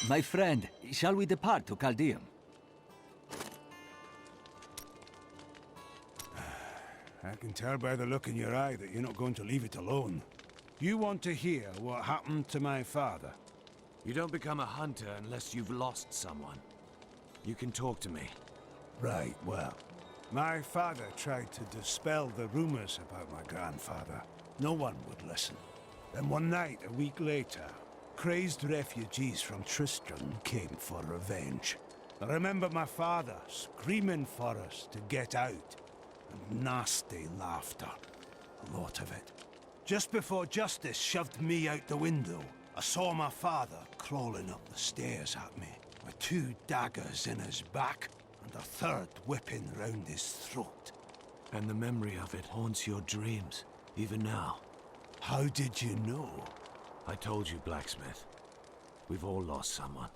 My friend, shall we depart to Chaldeum? I can tell by the look in your eye that you're not going to leave it alone. You want to hear what happened to my father? You don't become a hunter unless you've lost someone. You can talk to me. Right, well. My father tried to dispel the rumors about my grandfather. No one would listen. Then one night, a week later, crazed refugees from Tristram came for revenge. I remember my father screaming for us to get out. And nasty laughter. A lot of it. Just before justice shoved me out the window, I saw my father crawling up the stairs at me, with 2 daggers in his back, and a 3rd whipping round his throat. And the memory of it haunts your dreams, even now. How did you know? I told you, Blacksmith. We've all lost someone.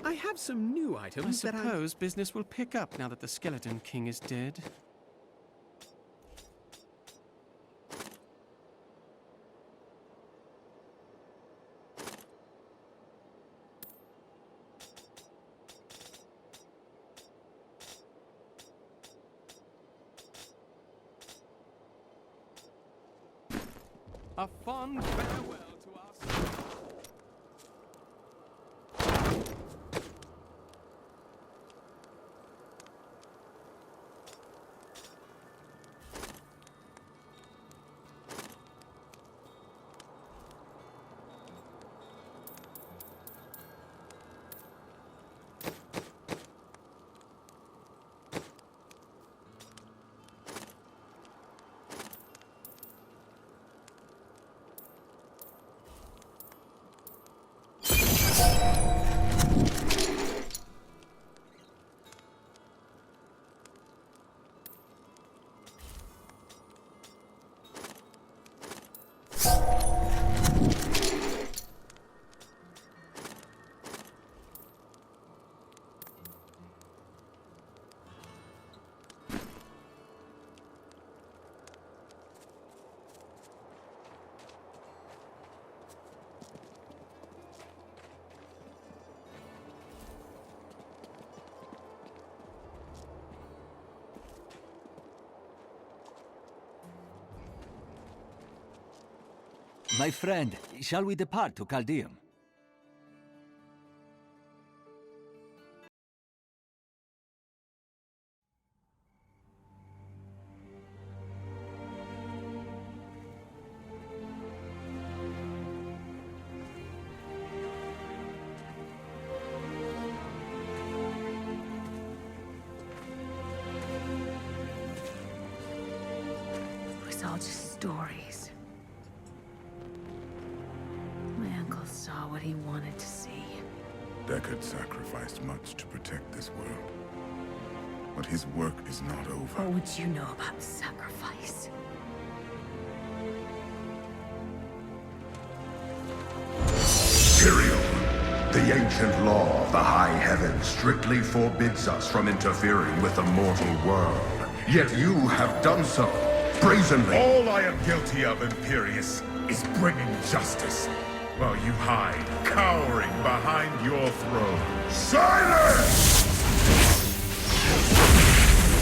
I have some new items I suppose business will pick up now that the Skeleton King is dead. A fond farewell to us. My friend, shall we depart to Chaldeum? stories. My uncle saw what he wanted to see. Deckard sacrificed much to protect this world. But his work is not over. What would you know about sacrifice? Tyrael, the ancient law of the high heaven strictly forbids us from interfering with the mortal world. Yet you have done so, brazenly. All I am guilty of, Imperius, is bringing justice, while you hide, cowering behind your throne. Silence!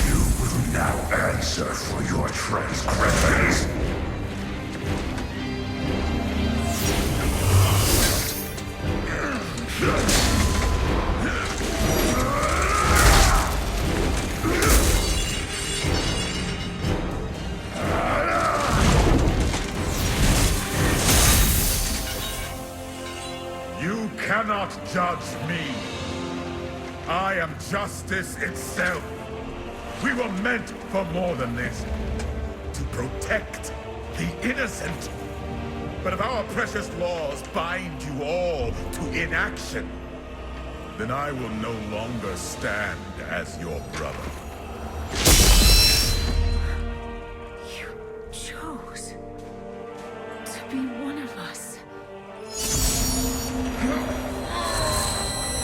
You will now answer for your transgressions. You cannot judge me. I am justice itself. We were meant for more than this. To protect the innocent. But if our precious laws bind you all to inaction, then I will no longer stand as your brother. You chose to be one of us.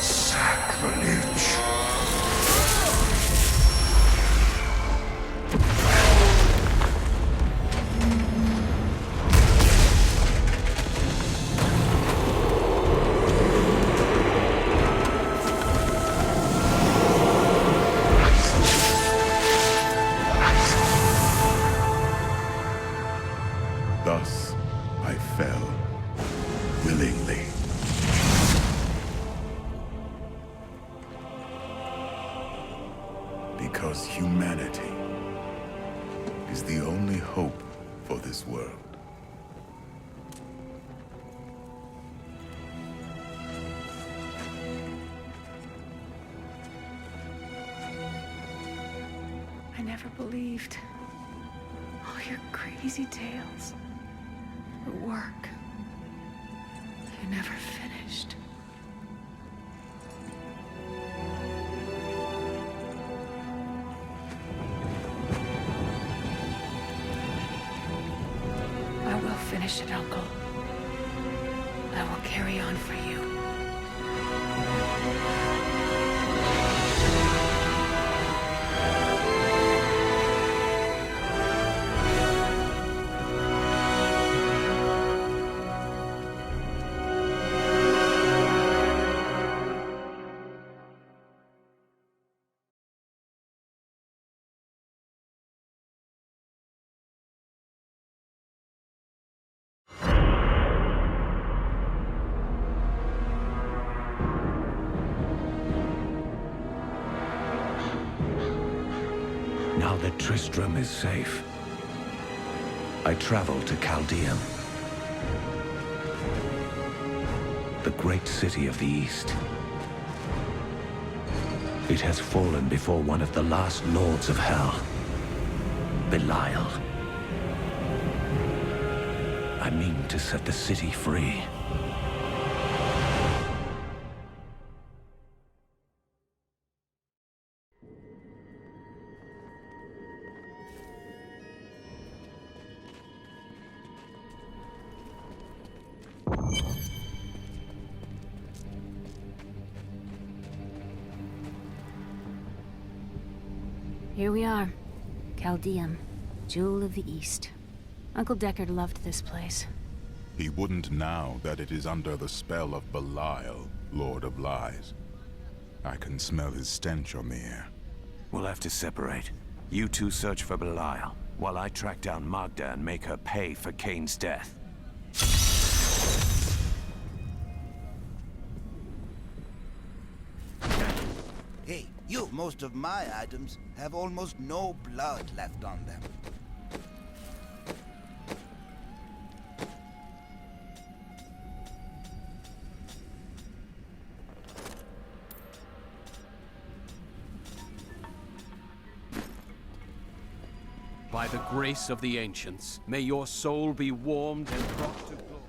Sacrilege. Thus, I fell, willingly. Because humanity is the only hope for this world. I never believed all your crazy tales. Your work. You never finished. I will finish it, Uncle. I will carry on for you. Now that Tristram is safe, I travel to Chaldeum, the great city of the East. It has fallen before one of the last lords of Hell, Belial. I mean to set the city free. Here we are. Chaldeum, Jewel of the East. Uncle Deckard loved this place. He wouldn't now that it is under the spell of Belial, Lord of Lies. I can smell his stench on the air. We'll have to separate. You two search for Belial, while I track down Magda and make her pay for Kane's death. Hey, you! Most of my items have almost no blood left on them. By By the grace of the ancients, may your soul be warmed and brought to glory.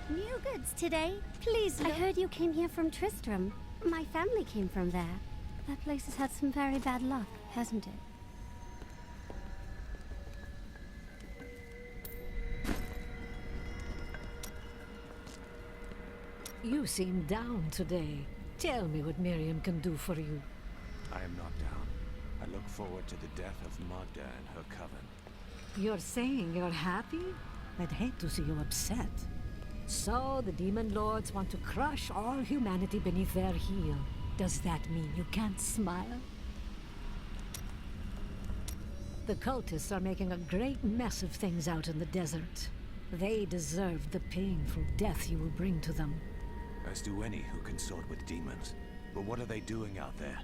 New goods today. Please look. I heard you came here from Tristram. My family came from there. That place has had some very bad luck, hasn't it? You seem down today. Tell me what Miriam can do for you. I am not down. I look forward to the death of Magda and her coven. You're saying you're happy? I'd hate to see you upset. So, the demon lords want to crush all humanity beneath their heel. Does that mean you can't smile? The cultists are making a great mess of things out in the desert. They deserve the painful death you will bring to them. As do any who consort with demons. But what are they doing out there?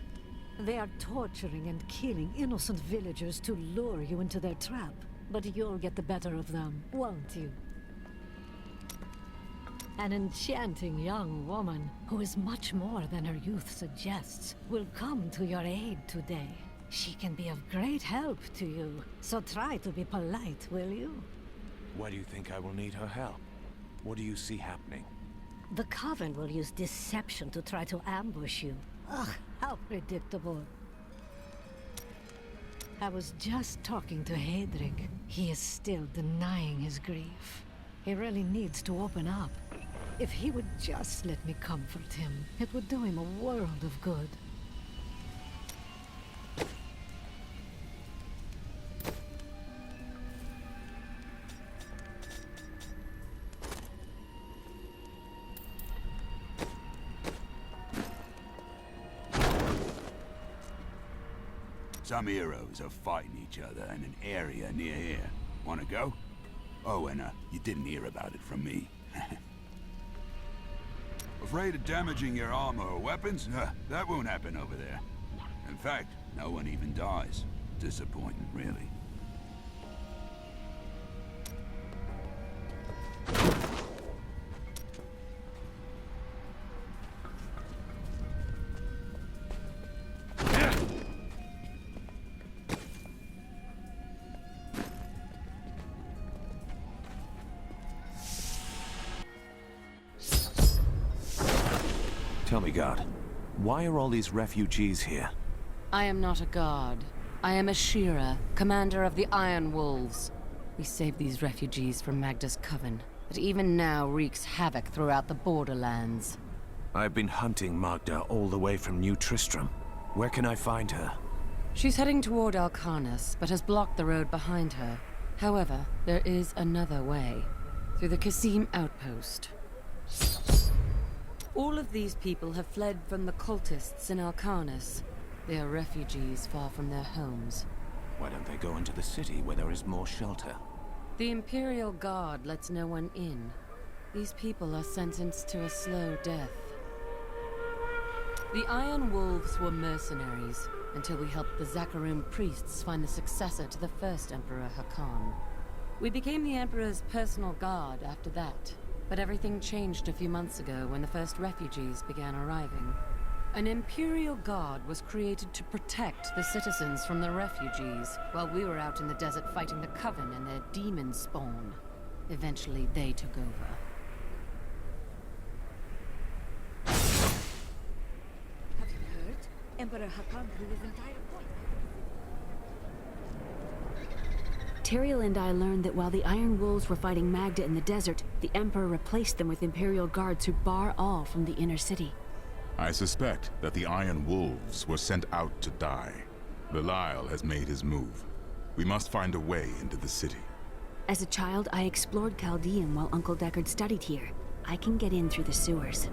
They are torturing and killing innocent villagers to lure you into their trap. But you'll get the better of them, won't you? An enchanting young woman, who is much more than her youth suggests, will come to your aid today. She can be of great help to you, so try to be polite, will you? Why do you think I will need her help? What do you see happening? The Coven will use deception to try to ambush you. Ugh, how predictable. I was just talking to Hedrick. He is still denying his grief. He really needs to open up. If he would just let me comfort him, it would do him a world of good. Some heroes are fighting each other in an area near here. Wanna go? Oh, and you didn't hear about it from me. Afraid of damaging your armor or weapons? That won't happen over there. In fact, no one even dies. Disappointing, really. Tell me, God, why are all these refugees here? I am not a god. I am a Shira, commander of the Iron Wolves. We saved these refugees from Magda's coven, but even now wreaks havoc throughout the borderlands. I've been hunting Magda all the way from New Tristram. Where can I find her? She's heading toward Alcarnus, but has blocked the road behind her. However, there is another way. Through the Kasim outpost. All of these people have fled from the cultists in Alcarnus. They are refugees far from their homes. Why don't they go into the city where there is more shelter? The Imperial Guard lets no one in. These people are sentenced to a slow death. The Iron Wolves were mercenaries, until we helped the Zakharum priests find the successor to the first Emperor Hakan. We became the Emperor's personal guard after that. But everything changed a few months ago when the first refugees began arriving. An Imperial Guard was created to protect the citizens from the refugees, while we were out in the desert fighting the Coven and their demon spawn. Eventually, they took over. Have you heard? Emperor Hakan blew his entire point. Tyrael and I learned that while the Iron Wolves were fighting Magda in the desert, the Emperor replaced them with Imperial guards who bar all from the inner city. I suspect that the Iron Wolves were sent out to die. Belial has made his move. We must find a way into the city. As a child, I explored Chaldean while Uncle Deckard studied here. I can get in through the sewers.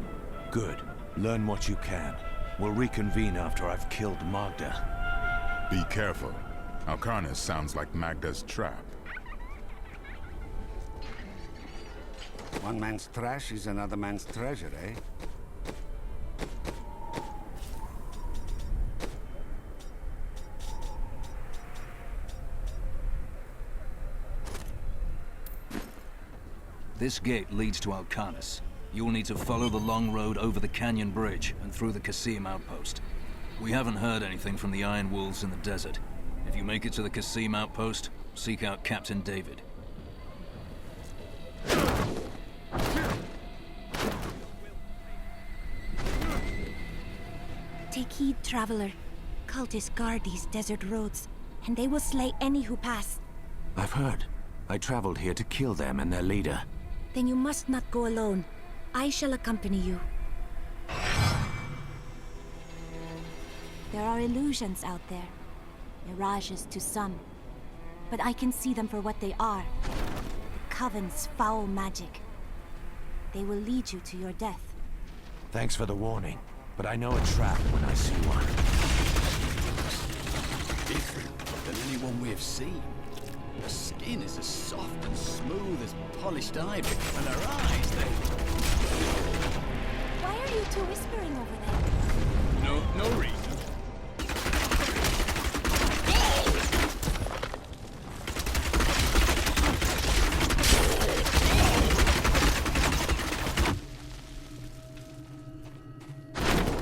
Good. Learn what you can. We'll reconvene after I've killed Magda. Be careful. Alcarnus sounds like Magda's trap. One man's trash is another man's treasure, eh? This gate leads to Alcanis. You'll need to follow the long road over the canyon bridge and through the Qasim outpost. We haven't heard anything from the Iron Wolves in the desert. If you make it to the Qasim outpost, seek out Captain David. Take heed, traveler. Cultists guard these desert roads, and they will slay any who pass. I've heard. I traveled here to kill them and their leader. Then you must not go alone. I shall accompany you. There are illusions out there. Mirages to some. But I can see them for what they are. The Coven's foul magic. They will lead you to your death. Thanks for the warning, but I know a trap when I see one. Different than anyone we've seen. Her skin is as soft and smooth as polished ivory, and her eyes, Why are you two whispering over there? No reason.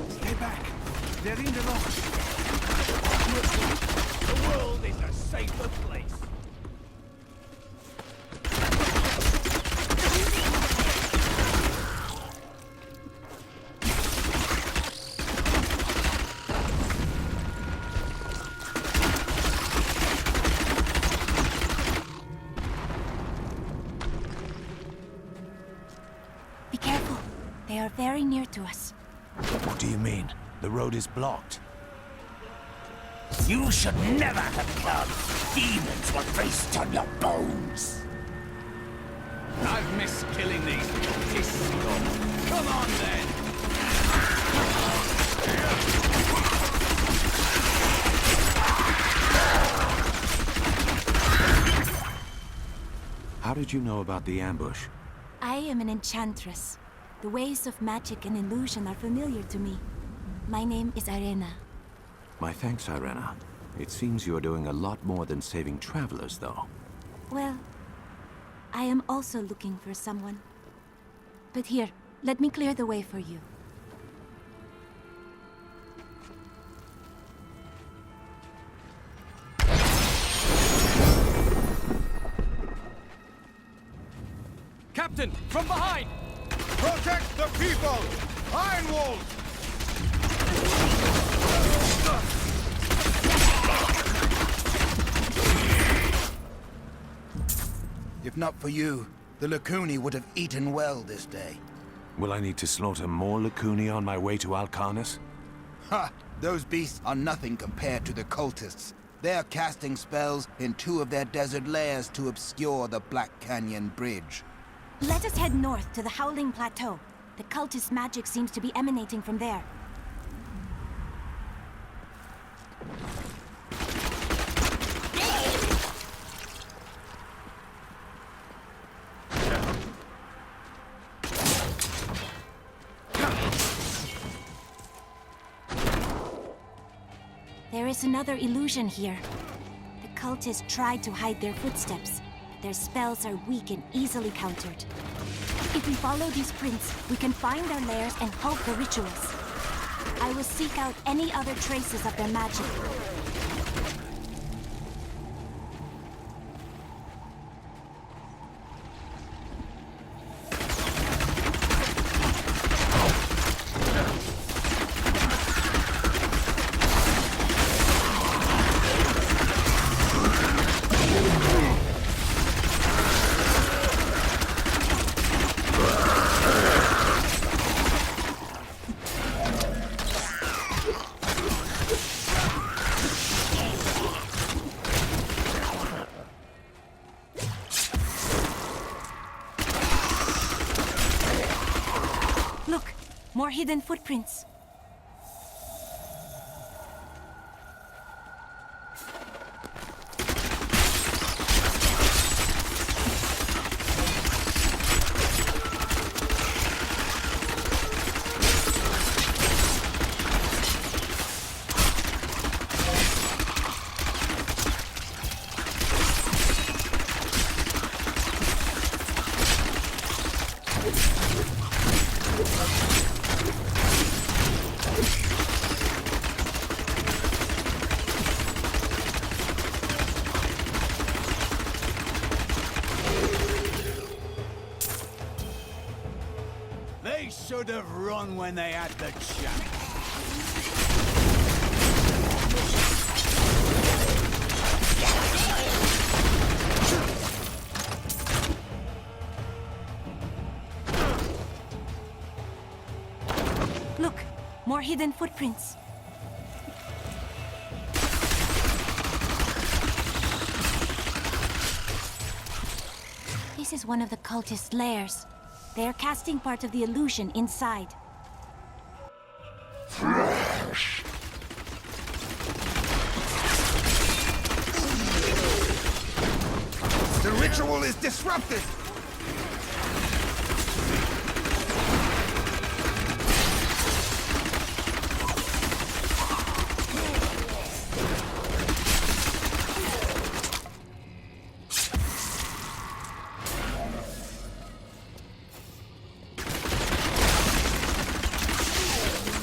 Stay back. They're in the lock. The world is a safer place. Be careful. They are very near to us. What do you mean? The road is blocked. You should never have come. Demons will feast on your bones. I've missed killing these piss scum. Come on then. How did you know about the ambush? I am an enchantress. The ways of magic and illusion are familiar to me. My name is Arena. My thanks, Irena. It seems you're doing a lot more than saving travelers, though. Well, I am also looking for someone. But here, let me clear the way for you. Captain, from behind! Protect the people! Iron Wolves! If not for you, the Lacuni would have eaten well this day. Will I need to slaughter more Lacuni on my way to Alcanis? Ha! Those beasts are nothing compared to the cultists. They're casting spells in 2 of their desert lairs to obscure the Black Canyon Bridge. Let us head north to the Howling Plateau. The cultist magic seems to be emanating from there. There is another illusion here. The cultists tried to hide their footsteps, but their spells are weak and easily countered. If we follow these prints, we can find their lairs and halt the rituals. I will seek out any other traces of their magic. Look, more hidden footprints. They should have run when they had the chance. Look, more hidden footprints. This is one of the cultists' lairs. They are casting part of the illusion inside. The ritual is disrupted!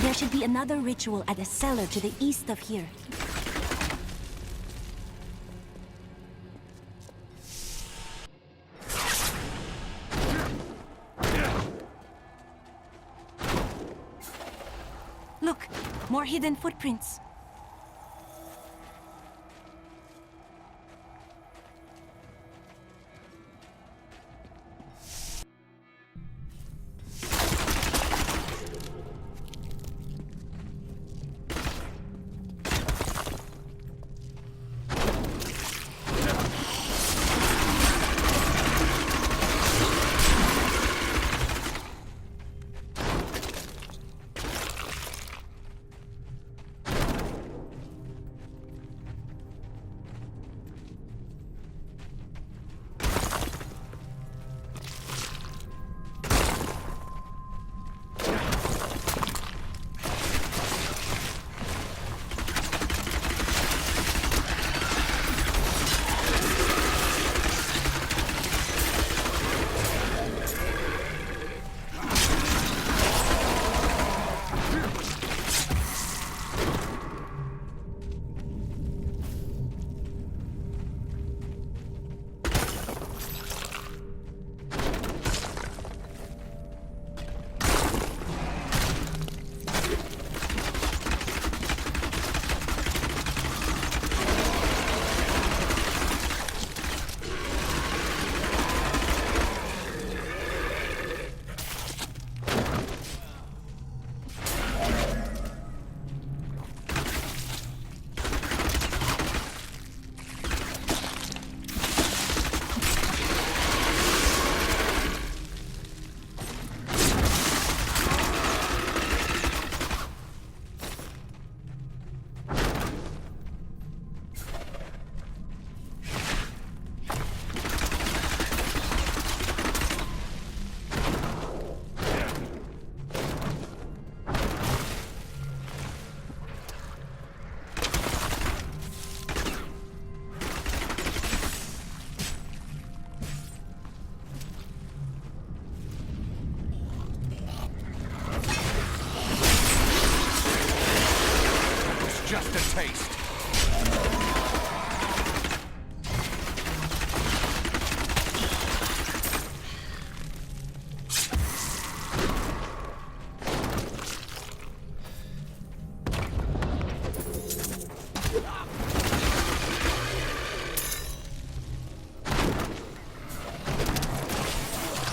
There should be another ritual at a cellar to the east of here. Look, more hidden footprints. Just a taste.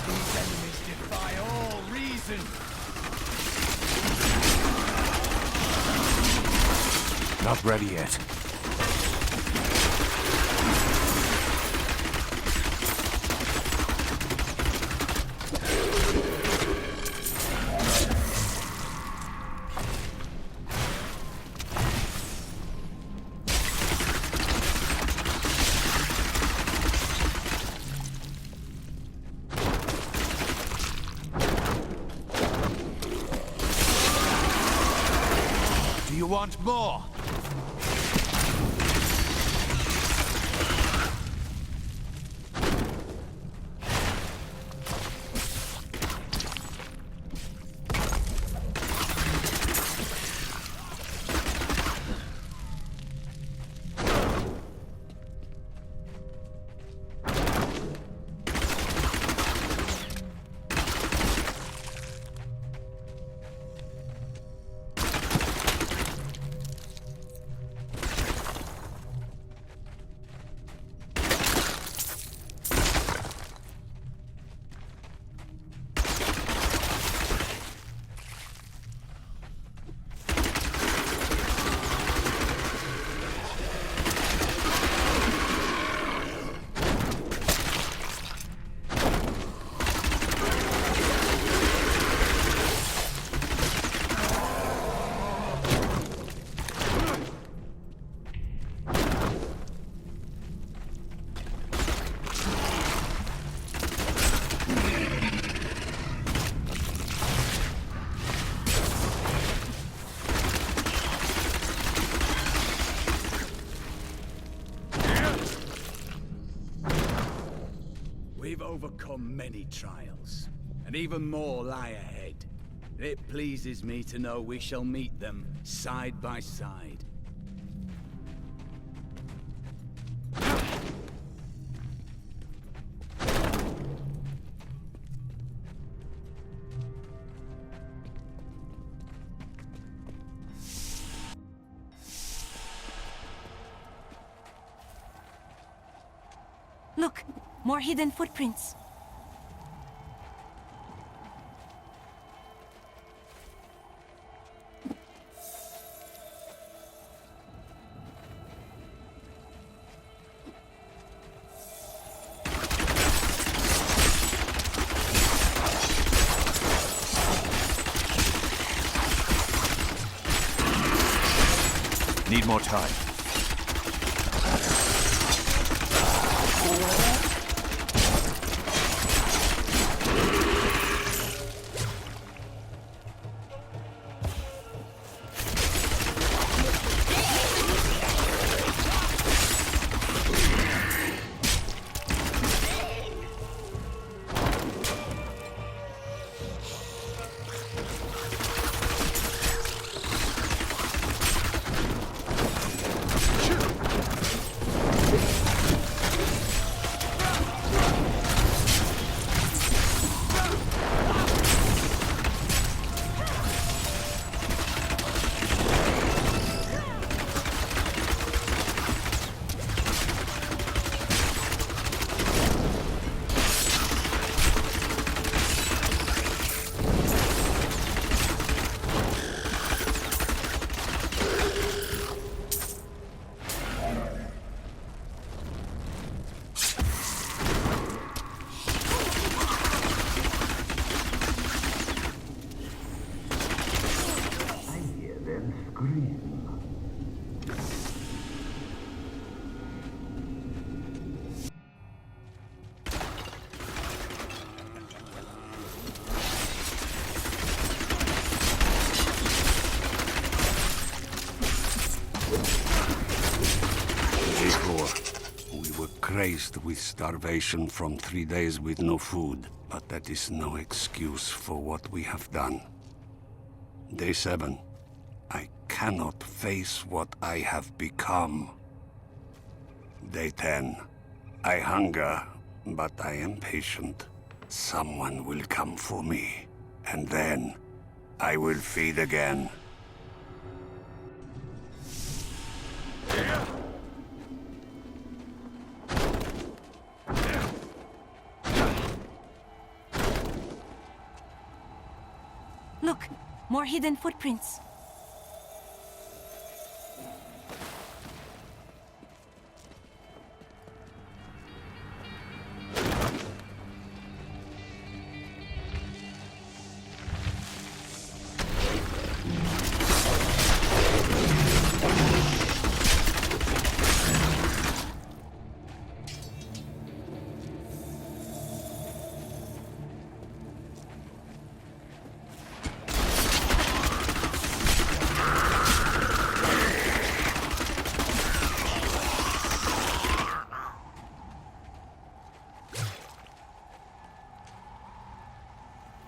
These enemies defy all reason. Not ready yet. Do you want more? overcome many trials, and even more lie ahead. It pleases me to know we shall meet them side by side. Look, more hidden footprints. Need more time. Crazed with starvation from 3 days with no food, but that is no excuse for what we have done. Day 7. I cannot face what I have become. Day 10. I hunger, but I am patient. Someone will come for me, and then I will feed again. Look, more hidden footprints.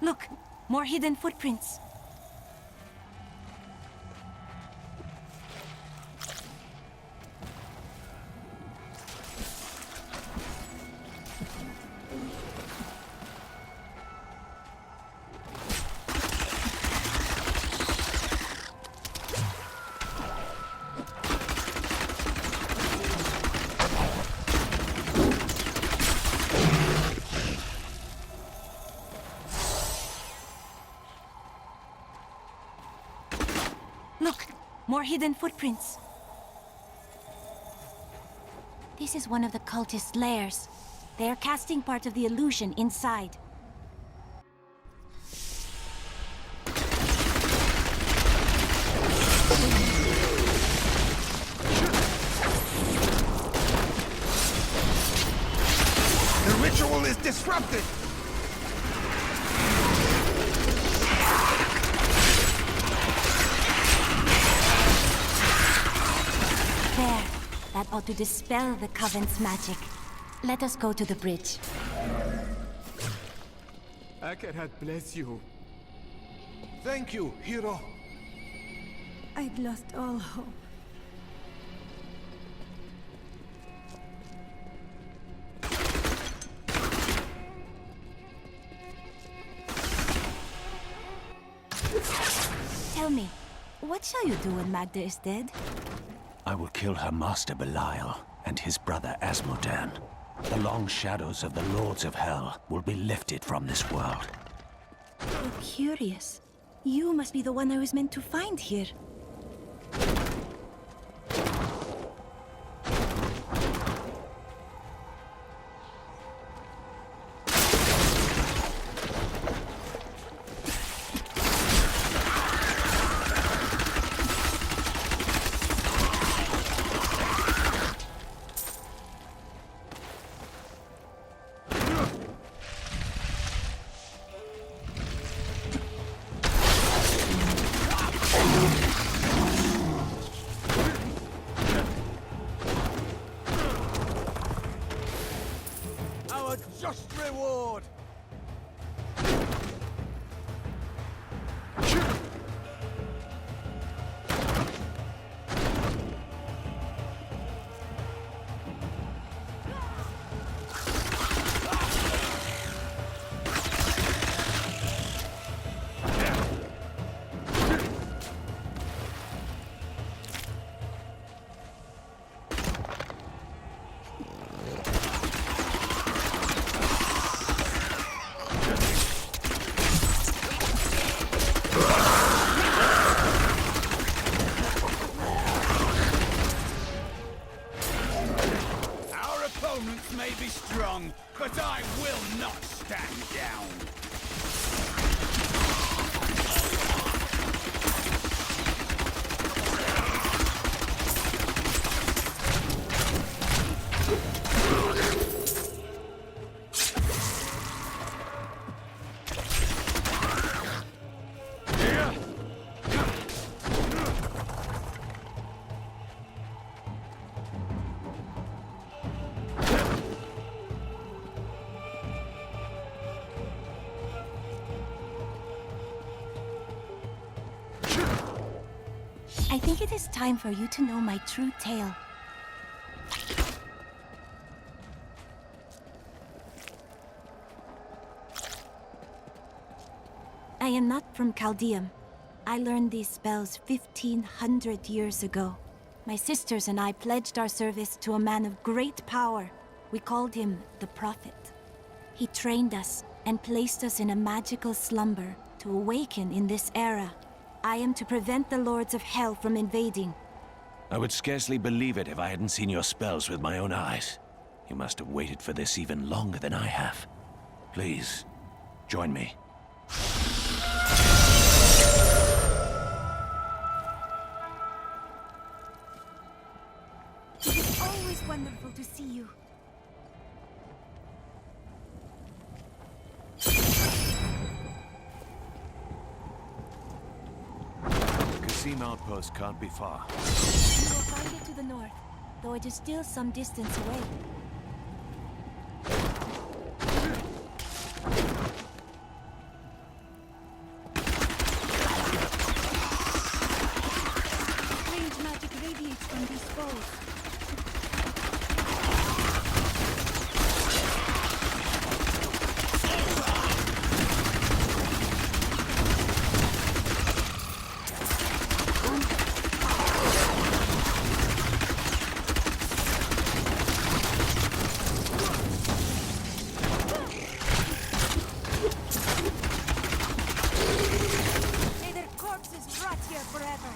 Look, more hidden footprints. Look, more hidden footprints. This is one of the cultist lairs. They are casting part of the illusion inside. The ritual is disrupted! There. That ought to dispel the Coven's magic. Let us go to the bridge. Akerhat bless you. Thank you, hero. I'd lost all hope. Tell me, what shall you do when Magda is dead? I will kill her master Belial and his brother Asmodan. The long shadows of the Lords of Hell will be lifted from this world. How curious. You must be the one I was meant to find here. Our just reward! Our opponents may be strong, but I will not stand down. I think it is time for you to know my true tale. I am not from Chaldeum. I learned these spells 1,500 years ago. My sisters and I pledged our service to a man of great power. We called him the Prophet. He trained us and placed us in a magical slumber to awaken in this era. I am to prevent the Lords of Hell from invading. I would scarcely believe it if I hadn't seen your spells with my own eyes. You must have waited for this even longer than I have. Please, join me. It is always wonderful to see you. The Kasim outpost can't be far. You will find it to the north, though it is still some distance away. Strange magic radiates from these foes. May their corpses rot here forever.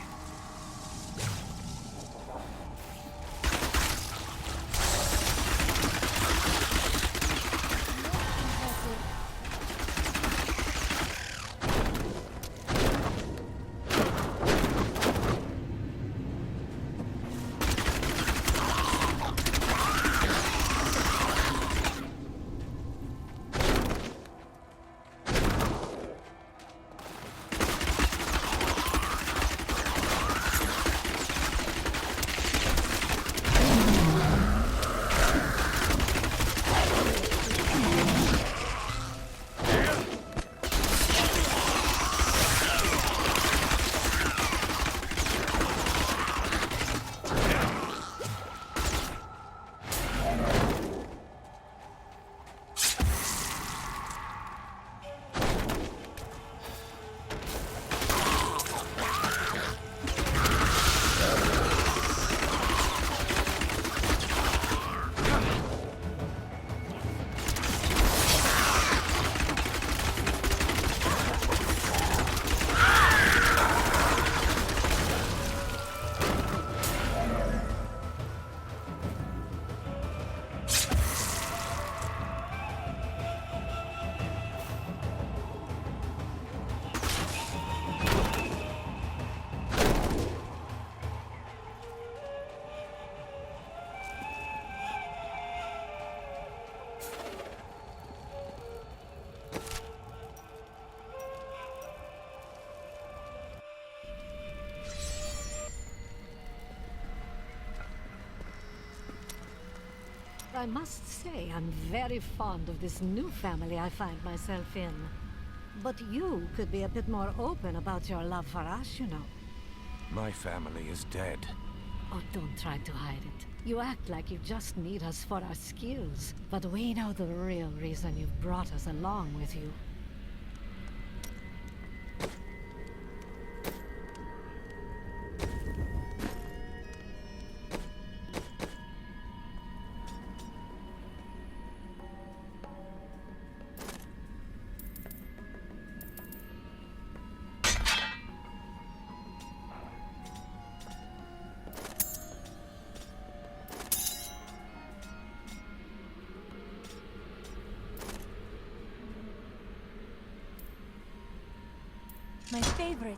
I must say I'm very fond of this new family I find myself in. But you could be a bit more open about your love for us, you know. My family is dead. Oh, don't try to hide it. You act like you just need us for our skills, but we know the real reason you've brought us along with you. My favorite.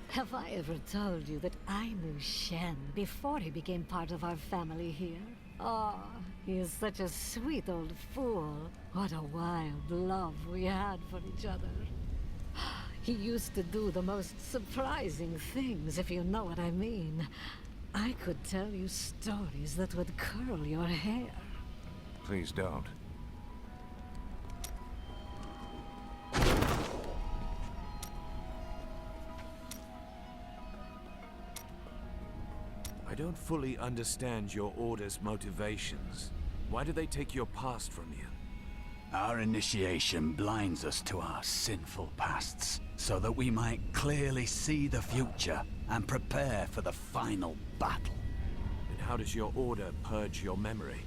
Have I ever told you that I knew Shen before he became part of our family here? Oh, he is such a sweet old fool. What a wild love we had for each other. He used to do the most surprising things, if you know what I mean. I could tell you stories that would curl your hair. Please don't. I don't fully understand your Order's motivations. Why do they take your past from you? Our initiation blinds us to our sinful pasts, so that we might clearly see the future and prepare for the final battle. And how does your Order purge your memory?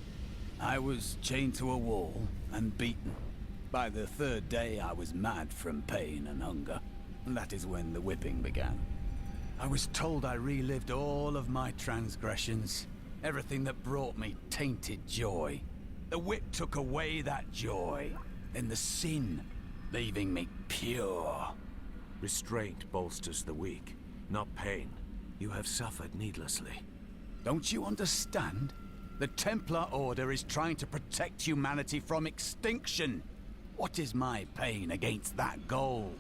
I was chained to a wall and beaten. By the third day, I was mad from pain and hunger. And that is when the whipping began. I was told I relived all of my transgressions. Everything that brought me tainted joy. The whip took away that joy. Then the sin, leaving me pure. Restraint bolsters the weak, not pain. You have suffered needlessly. Don't you understand? The Templar Order is trying to protect humanity from extinction. What is my pain against that goal?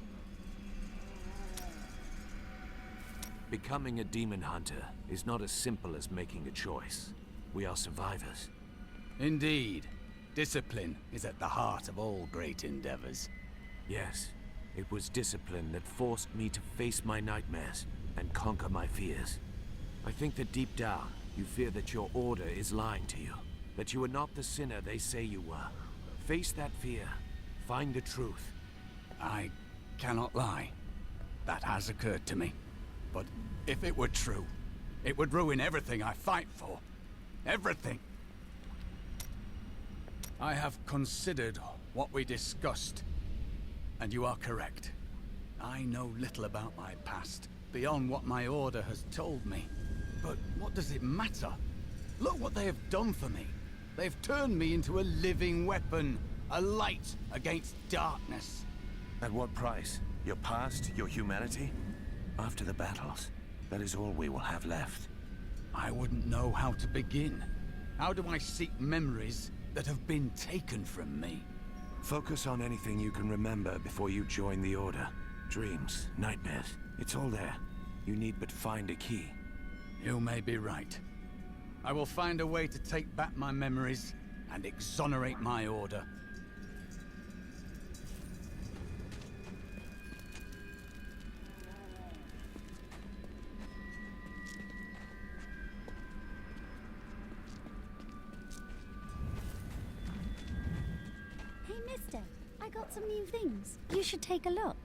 Becoming a demon hunter is not as simple as making a choice. We are survivors. Indeed. Discipline is at the heart of all great endeavors. Yes, it was discipline that forced me to face my nightmares and conquer my fears. I think that deep down, you fear that your Order is lying to you, that you are not the sinner they say you were. Face that fear. Find the truth. I cannot lie. That has occurred to me. But if it were true, it would ruin everything I fight for. Everything. I have considered what we discussed, and you are correct. I know little about my past, beyond what my Order has told me. But what does it matter? Look what they have done for me. They've turned me into a living weapon, a light against darkness. At what price? Your past? Your humanity? After the battles, that is all we will have left. I wouldn't know how to begin. How do I seek memories that have been taken from me? Focus on anything you can remember before you join the Order. Dreams, nightmares, it's all there. You need but find a key. You may be right. I will find a way to take back my memories and exonerate my Order. Hey, mister. I got some new things. You should take a look.